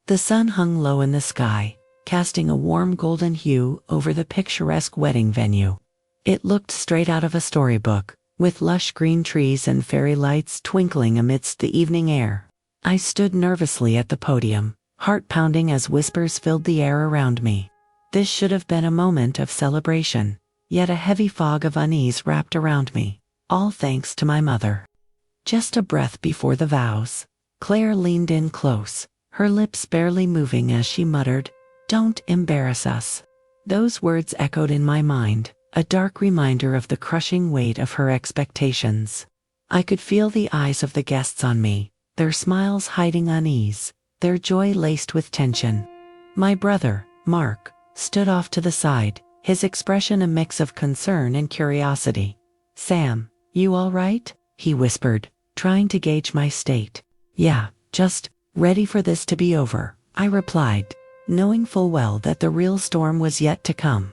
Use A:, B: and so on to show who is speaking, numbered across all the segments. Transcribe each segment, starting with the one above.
A: The sun hung low in the sky, casting a warm golden hue over the picturesque wedding venue. It looked straight out of a storybook, with lush green trees and fairy lights twinkling amidst the evening air. I stood nervously at the podium, heart pounding as whispers filled the air around me. This should have been a moment of celebration, yet a heavy fog of unease wrapped around me, all thanks to my mother. Just a breath before the vows, Claire leaned in close, her lips barely moving as she muttered, "Don't embarrass us." Those words echoed in my mind, a dark reminder of the crushing weight of her expectations. I could feel the eyes of the guests on me, their smiles hiding unease, their joy laced with tension. My brother, Mark, stood off to the side, his expression a mix of concern and curiosity. "Sam, you all right?" he whispered, trying to gauge my state. "Yeah, just ready for this to be over," I replied, knowing full well that the real storm was yet to come.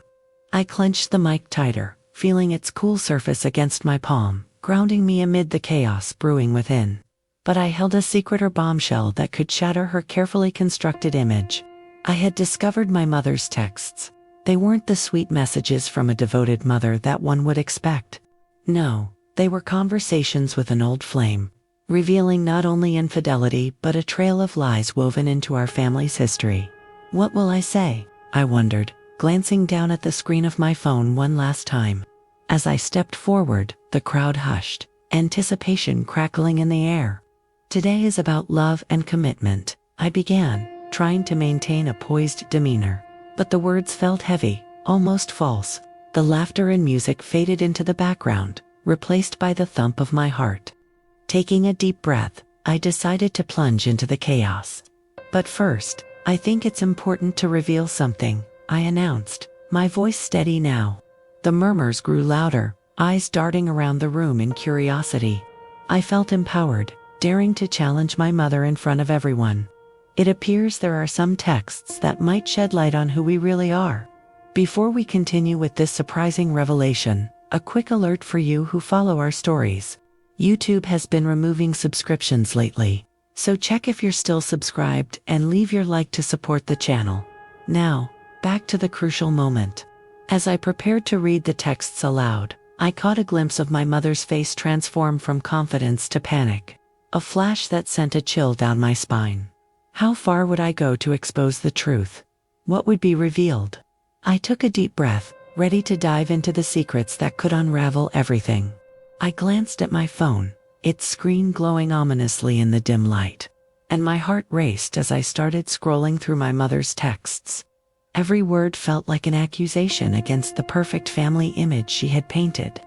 A: I clenched the mic tighter, feeling its cool surface against my palm, grounding me amid the chaos brewing within. But I held a secret or bombshell that could shatter her carefully constructed image. I had discovered my mother's texts. They weren't the sweet messages from a devoted mother that one would expect. No, they were conversations with an old flame, revealing not only infidelity but a trail of lies woven into our family's history. What will I say? I wondered, glancing down at the screen of my phone one last time. As I stepped forward, the crowd hushed, anticipation crackling in the air. "Today is about love and commitment," I began, trying to maintain a poised demeanor. But the words felt heavy, almost false. The laughter and music faded into the background, replaced by the thump of my heart. Taking a deep breath, I decided to plunge into the chaos. "But first, I think it's important to reveal something," I announced, my voice steady now. The murmurs grew louder, eyes darting around the room in curiosity. I felt empowered, daring to challenge my mother in front of everyone. "It appears there are some texts that might shed light on who we really are." Before we continue with this surprising revelation, a quick alert for you who follow our stories. YouTube has been removing subscriptions lately, so check if you're still subscribed and leave your like to support the channel. Now, back to the crucial moment. As I prepared to read the texts aloud, I caught a glimpse of my mother's face transform from confidence to panic, a flash that sent a chill down my spine. How far would I go to expose the truth? What would be revealed? I took a deep breath, ready to dive into the secrets that could unravel everything. I glanced at my phone, its screen glowing ominously in the dim light, and my heart raced as I started scrolling through my mother's texts. Every word felt like an accusation against the perfect family image she had painted.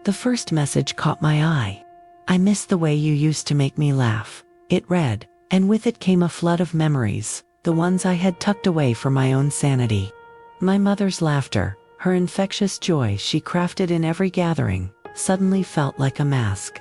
A: The first message caught my eye. "I miss the way you used to make me laugh," it read, and with it came a flood of memories, the ones I had tucked away for my own sanity. My mother's laughter, her infectious joy she crafted in every gathering, suddenly felt like a mask.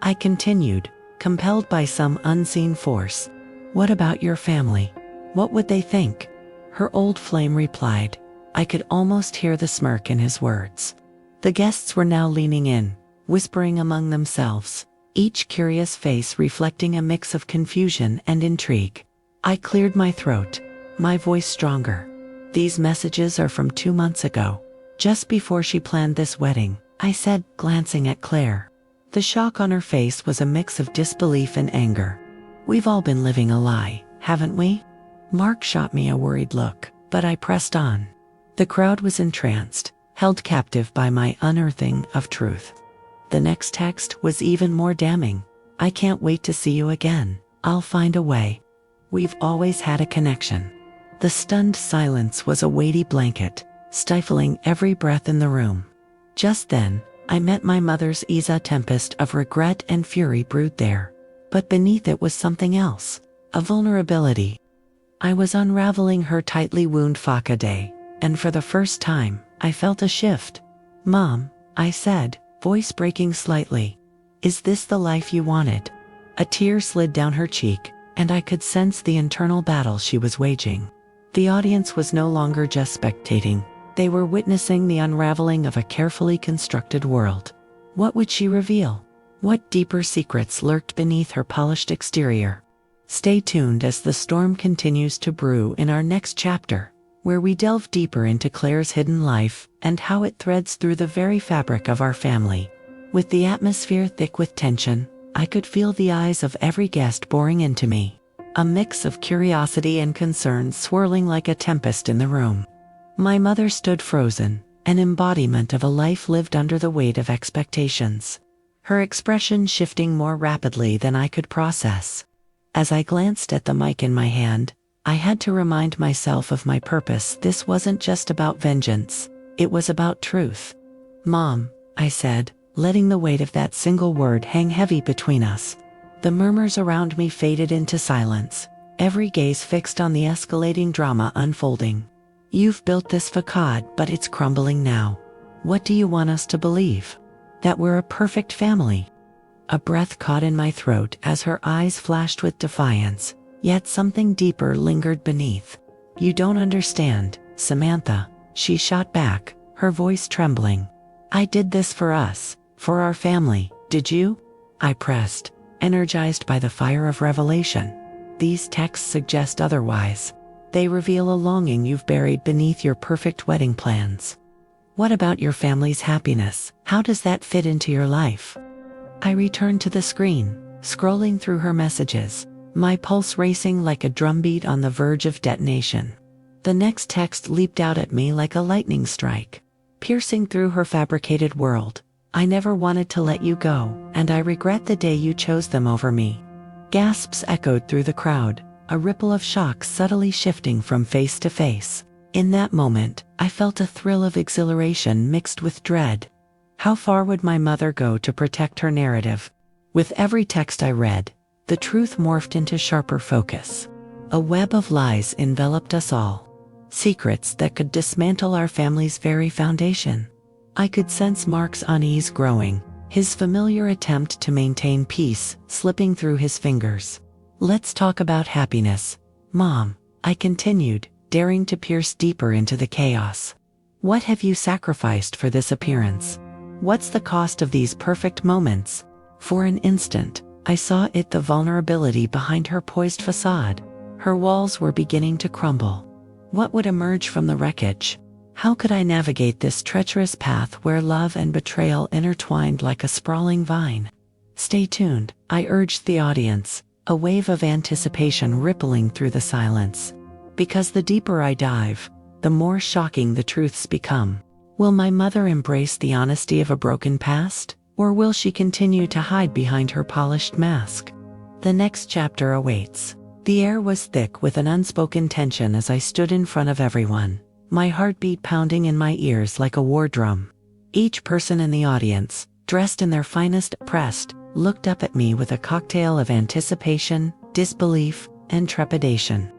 A: I continued, compelled by some unseen force. "What about your family? What would they think?" Her old flame replied. I could almost hear the smirk in his words. The guests were now leaning in, whispering among themselves, each curious face reflecting a mix of confusion and intrigue. I cleared my throat, my voice stronger. "These messages are from 2 months ago, just before she planned this wedding," I said, glancing at Claire. The shock on her face was a mix of disbelief and anger. "We've all been living a lie, haven't we?" Mark shot me a worried look, but I pressed on. The crowd was entranced, held captive by my unearthing of truth. The next text was even more damning. "I can't wait to see you again. I'll find a way. We've always had a connection." The stunned silence was a weighty blanket, stifling every breath in the room. Just then, I met my mother's tempest of regret and fury brewed there. But beneath it was something else, a vulnerability. I was unraveling her tightly wound facade, and for the first time, I felt a shift. "Mom," I said, voice breaking slightly, "is this the life you wanted?" A tear slid down her cheek, and I could sense the internal battle she was waging. The audience was no longer just spectating. They were witnessing the unraveling of a carefully constructed world. What would she reveal? What deeper secrets lurked beneath her polished exterior? Stay tuned as the storm continues to brew in our next chapter, where we delve deeper into Claire's hidden life and how it threads through the very fabric of our family. With the atmosphere thick with tension, I could feel the eyes of every guest boring into me, a mix of curiosity and concern swirling like a tempest in the room. My mother stood frozen, an embodiment of a life lived under the weight of expectations, her expression shifting more rapidly than I could process. As I glanced at the mic in my hand, I had to remind myself of my purpose. This wasn't just about vengeance, it was about truth. "Mom," I said, letting the weight of that single word hang heavy between us. The murmurs around me faded into silence, every gaze fixed on the escalating drama unfolding. "You've built this facade, but it's crumbling now. What do you want us to believe? That we're a perfect family?" A breath caught in my throat as her eyes flashed with defiance, yet something deeper lingered beneath. "You don't understand, Samantha," she shot back, her voice trembling. "I did this for us, for our family, did you?" I pressed, energized by the fire of revelation. "These texts suggest otherwise. They reveal a longing you've buried beneath your perfect wedding plans. What about your family's happiness? How does that fit into your life?" I returned to the screen, scrolling through her messages, my pulse racing like a drumbeat on the verge of detonation. The next text leaped out at me like a lightning strike, piercing through her fabricated world. "I never wanted to let you go, and I regret the day you chose them over me." Gasps echoed through the crowd, a ripple of shock subtly shifting from face to face. In that moment, I felt a thrill of exhilaration mixed with dread. How far would my mother go to protect her narrative? With every text I read, the truth morphed into sharper focus. A web of lies enveloped us all, secrets that could dismantle our family's very foundation. I could sense Mark's unease growing, his familiar attempt to maintain peace slipping through his fingers. "Let's talk about happiness, Mom," I continued, daring to pierce deeper into the chaos. "What have you sacrificed for this appearance? What's the cost of these perfect moments?" For an instant, I saw the vulnerability behind her poised facade. Her walls were beginning to crumble. What would emerge from the wreckage? How could I navigate this treacherous path where love and betrayal intertwined like a sprawling vine? "Stay tuned," I urged the audience, a wave of anticipation rippling through the silence. Because the deeper I dive, the more shocking the truths become. Will my mother embrace the honesty of a broken past, or will she continue to hide behind her polished mask? The next chapter awaits. The air was thick with an unspoken tension as I stood in front of everyone, my heartbeat pounding in my ears like a war drum. Each person in the audience, dressed in their finest, pressed, looked up at me with a cocktail of anticipation, disbelief, and trepidation.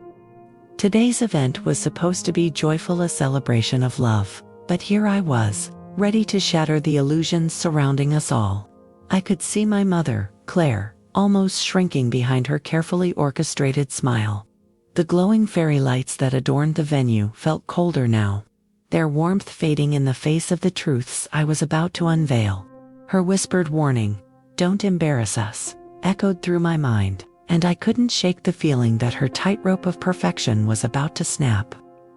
A: Today's event was supposed to be joyful, a celebration of love, but here I was, ready to shatter the illusions surrounding us all. I could see my mother, Claire, almost shrinking behind her carefully orchestrated smile. The glowing fairy lights that adorned the venue felt colder now, their warmth fading in the face of the truths I was about to unveil. Her whispered warning, "Don't embarrass us," echoed through my mind, and I couldn't shake the feeling that her tightrope of perfection was about to snap.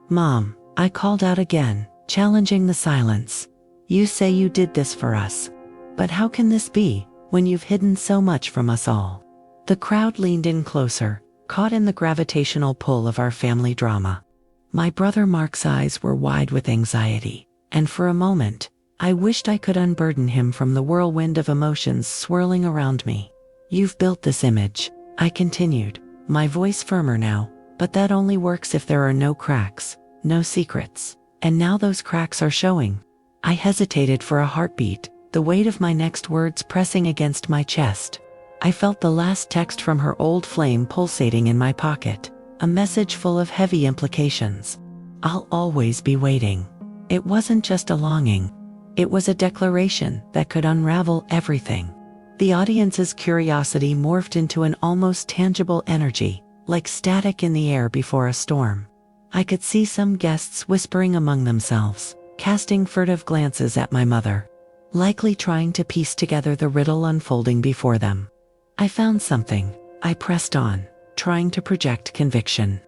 A: "Mom," I called out again, challenging the silence. "You say you did this for us. But how can this be, when you've hidden so much from us all?" The crowd leaned in closer, caught in the gravitational pull of our family drama. My brother Mark's eyes were wide with anxiety, and for a moment, I wished I could unburden him from the whirlwind of emotions swirling around me. "You've built this image," I continued, my voice firmer now, "but that only works if there are no cracks, no secrets. And now those cracks are showing." I hesitated for a heartbeat, the weight of my next words pressing against my chest. I felt the last text from her old flame pulsating in my pocket, a message full of heavy implications. "I'll always be waiting." It wasn't just a longing. It was a declaration that could unravel everything. The audience's curiosity morphed into an almost tangible energy, like static in the air before a storm. I could see some guests whispering among themselves, casting furtive glances at my mother, likely trying to piece together the riddle unfolding before them. "I found something," I pressed on, trying to project conviction.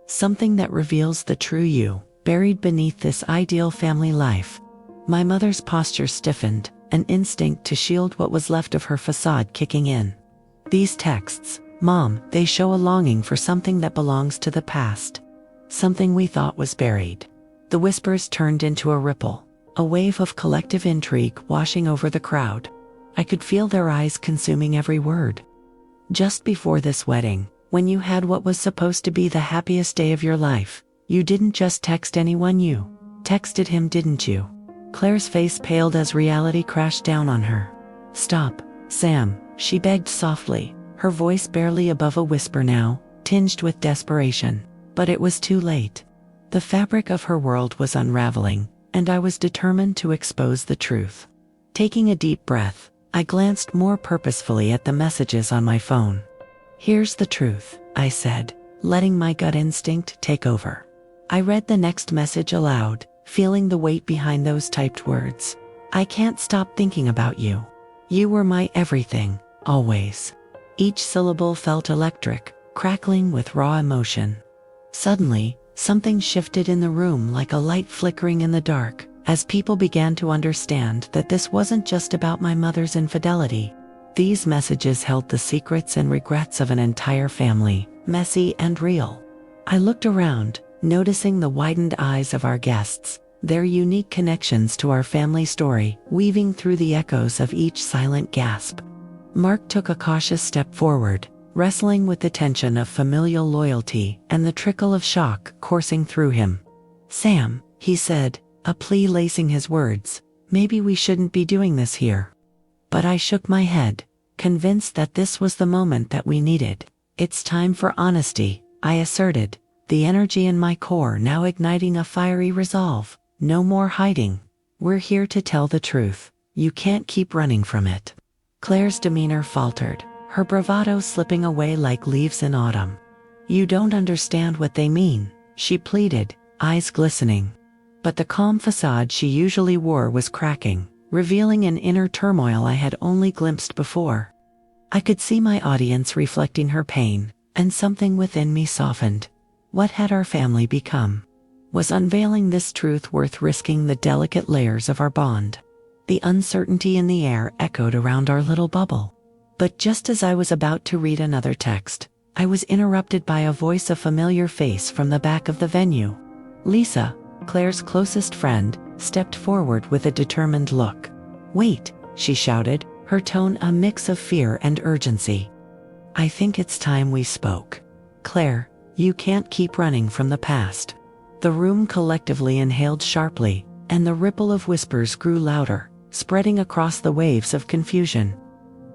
A: Something that reveals the true you, buried beneath this ideal family life. My mother's posture stiffened, an instinct to shield what was left of her facade kicking in. These texts, Mom, they show a longing for something that belongs to the past. Something we thought was buried. The whispers turned into a ripple, a wave of collective intrigue washing over the crowd. I could feel their eyes consuming every word. Just before this wedding, when you had what was supposed to be the happiest day of your life, you didn't just text anyone, you texted him, didn't you? Claire's face paled as reality crashed down on her. Stop, Sam, she begged softly, her voice barely above a whisper now, tinged with desperation. But it was too late. The fabric of her world was unraveling, and I was determined to expose the truth. Taking a deep breath, I glanced more purposefully at the messages on my phone. Here's the truth, I said, letting my gut instinct take over. I read the next message aloud, feeling the weight behind those typed words. I can't stop thinking about you. You were my everything, always. Each syllable felt electric, crackling with raw emotion. Suddenly, something shifted in the room like a light flickering in the dark, as people began to understand that this wasn't just about my mother's infidelity. These messages held the secrets and regrets of an entire family, messy and real. I looked around, noticing the widened eyes of our guests, their unique connections to our family story, weaving through the echoes of each silent gasp. Mark took a cautious step forward, wrestling with the tension of familial loyalty and the trickle of shock coursing through him. Sam, he said, a plea lacing his words, maybe we shouldn't be doing this here. But I shook my head, convinced that this was the moment that we needed. It's time for honesty, I asserted, the energy in my core now igniting a fiery resolve. No more hiding. We're here to tell the truth. You can't keep running from it. Claire's demeanor faltered, her bravado slipping away like leaves in autumn. You don't understand what they mean, she pleaded, eyes glistening. But the calm facade she usually wore was cracking, revealing an inner turmoil I had only glimpsed before. I could see my audience reflecting her pain, and something within me softened. What had our family become? Was unveiling this truth worth risking the delicate layers of our bond? The uncertainty in the air echoed around our little bubble. But just as I was about to read another text, I was interrupted by a voice, a familiar face from the back of the venue. Lisa, Claire's closest friend, stepped forward with a determined look. Wait, she shouted, her tone a mix of fear and urgency. I think it's time we spoke. Claire, you can't keep running from the past. The room collectively inhaled sharply, and the ripple of whispers grew louder, spreading across the waves of confusion.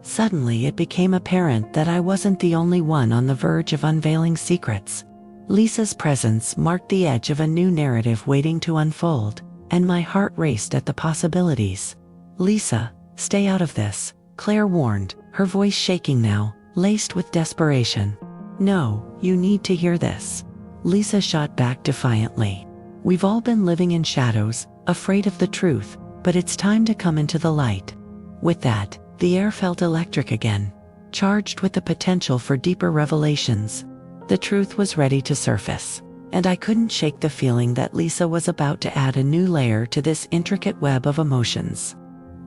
A: Suddenly it became apparent that I wasn't the only one on the verge of unveiling secrets. Lisa's presence marked the edge of a new narrative waiting to unfold, and my heart raced at the possibilities. Lisa, stay out of this, Claire warned, her voice shaking now, laced with desperation. No, you need to hear this. Lisa shot back defiantly. We've all been living in shadows, afraid of the truth, but it's time to come into the light. With that, the air felt electric again, charged with the potential for deeper revelations. The truth was ready to surface, and I couldn't shake the feeling that Lisa was about to add a new layer to this intricate web of emotions.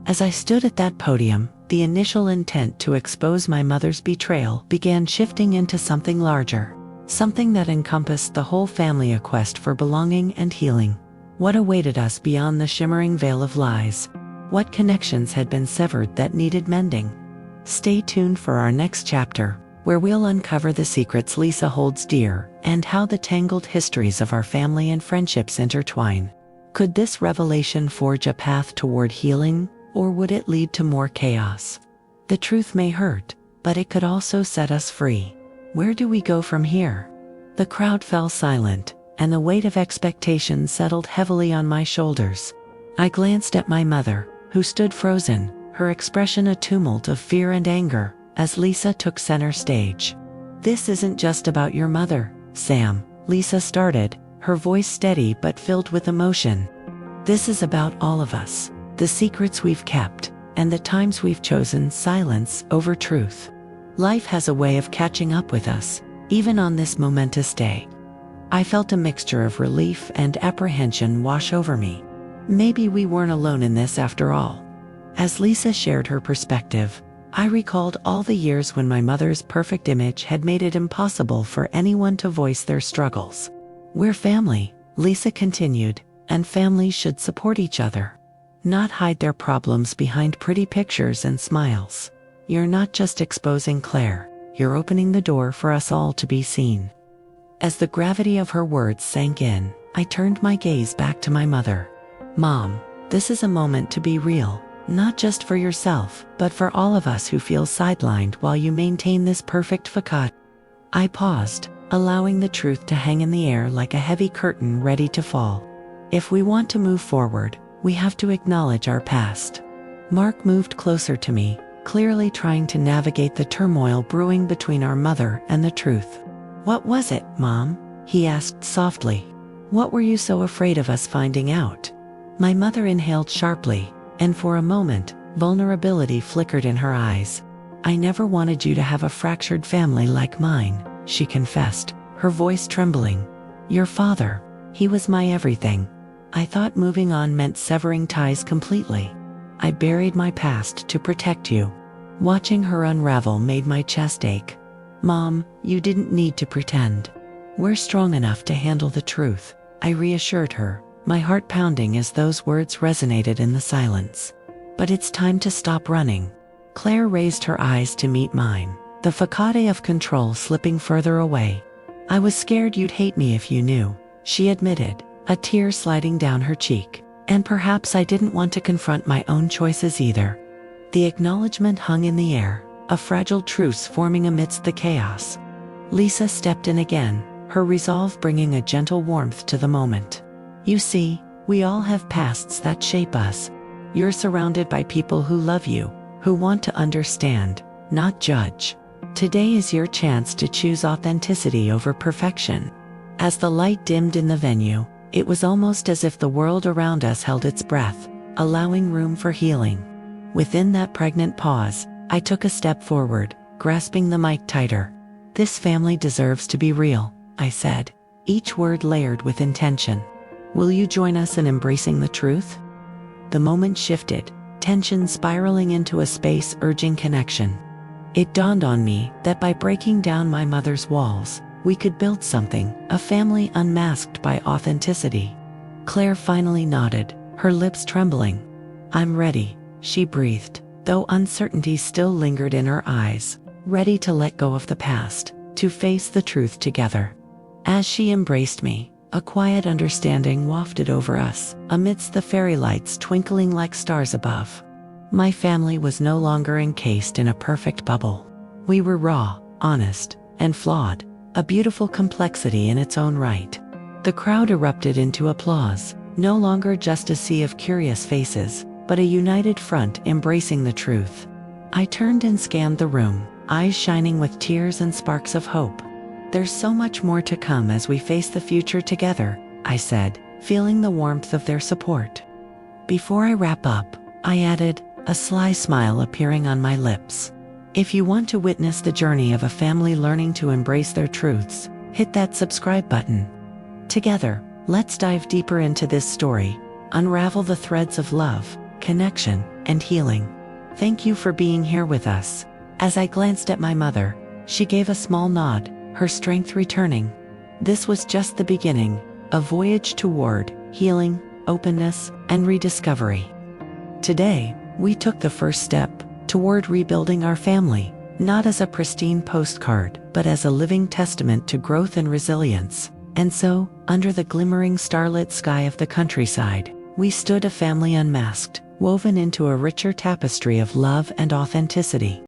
A: As I stood at that podium, the initial intent to expose my mother's betrayal began shifting into something larger. Something that encompassed the whole family, a quest for belonging and healing. What awaited us beyond the shimmering veil of lies? What connections had been severed that needed mending? Stay tuned for our next chapter, where we'll uncover the secrets Lisa holds dear and how the tangled histories of our family and friendships intertwine. Could this revelation forge a path toward healing, or would it lead to more chaos? The truth may hurt, but it could also set us free. Where do we go from here? The crowd fell silent, and the weight of expectation settled heavily on my shoulders. I glanced at my mother, who stood frozen, her expression a tumult of fear and anger, as Lisa took center stage. This isn't just about your mother, Sam, Lisa started, her voice steady but filled with emotion. This is about all of us, the secrets we've kept, and the times we've chosen silence over truth. Life has a way of catching up with us, even on this momentous day. I felt a mixture of relief and apprehension wash over me. Maybe we weren't alone in this after all. As Lisa shared her perspective, I recalled all the years when my mother's perfect image had made it impossible for anyone to voice their struggles. We're family, Lisa continued, and families should support each other, not hide their problems behind pretty pictures and smiles. You're not just exposing Claire, you're opening the door for us all to be seen. As the gravity of her words sank in, I turned my gaze back to my mother. Mom, this is a moment to be real, not just for yourself, but for all of us who feel sidelined while you maintain this perfect facade. I paused, allowing the truth to hang in the air like a heavy curtain ready to fall. If we want to move forward, we have to acknowledge our past. Mark moved closer to me, clearly trying to navigate the turmoil brewing between our mother and the truth. What was it, Mom? He asked softly. What were you so afraid of us finding out? My mother inhaled sharply, and for a moment, vulnerability flickered in her eyes. I never wanted you to have a fractured family like mine, she confessed, her voice trembling. Your father, he was my everything. I thought moving on meant severing ties completely. I buried my past to protect you. Watching her unravel made my chest ache. Mom, you didn't need to pretend. We're strong enough to handle the truth, I reassured her, my heart pounding as those words resonated in the silence. But it's time to stop running. Claire raised her eyes to meet mine, the facade of control slipping further away. I was scared you'd hate me if you knew, she admitted, a tear sliding down her cheek. And perhaps I didn't want to confront my own choices either. The acknowledgement hung in the air, a fragile truce forming amidst the chaos. Lisa stepped in again, her resolve bringing a gentle warmth to the moment. You see, we all have pasts that shape us. You're surrounded by people who love you, who want to understand, not judge. Today is your chance to choose authenticity over perfection. As the light dimmed in the venue, it was almost as if the world around us held its breath, allowing room for healing. Within that pregnant pause, I took a step forward, grasping the mic tighter. This family deserves to be real, I said, each word layered with intention. Will you join us in embracing the truth? The moment shifted, tension spiraling into a space urging connection. It dawned on me that by breaking down my mother's walls, we could build something, a family unmasked by authenticity. Claire finally nodded, her lips trembling. I'm ready, she breathed, though uncertainty still lingered in her eyes, ready to let go of the past, to face the truth together. As she embraced me, a quiet understanding wafted over us, amidst the fairy lights twinkling like stars above. My family was no longer encased in a perfect bubble. We were raw, honest, and flawed. A beautiful complexity in its own right. The crowd erupted into applause, no longer just a sea of curious faces, but a united front embracing the truth. I turned and scanned the room, eyes shining with tears and sparks of hope. There's so much more to come as we face the future together, I said, feeling the warmth of their support. Before I wrap up, I added, a sly smile appearing on my lips. If you want to witness the journey of a family learning to embrace their truths, hit that subscribe button. Together, let's dive deeper into this story, unravel the threads of love, connection, and healing. Thank you for being here with us. As I glanced at my mother, she gave a small nod, her strength returning. This was just the beginning, a voyage toward healing, openness, and rediscovery. Today, we took the first step toward rebuilding our family, not as a pristine postcard, but as a living testament to growth and resilience. And so, under the glimmering starlit sky of the countryside, we stood a family unmasked, woven into a richer tapestry of love and authenticity.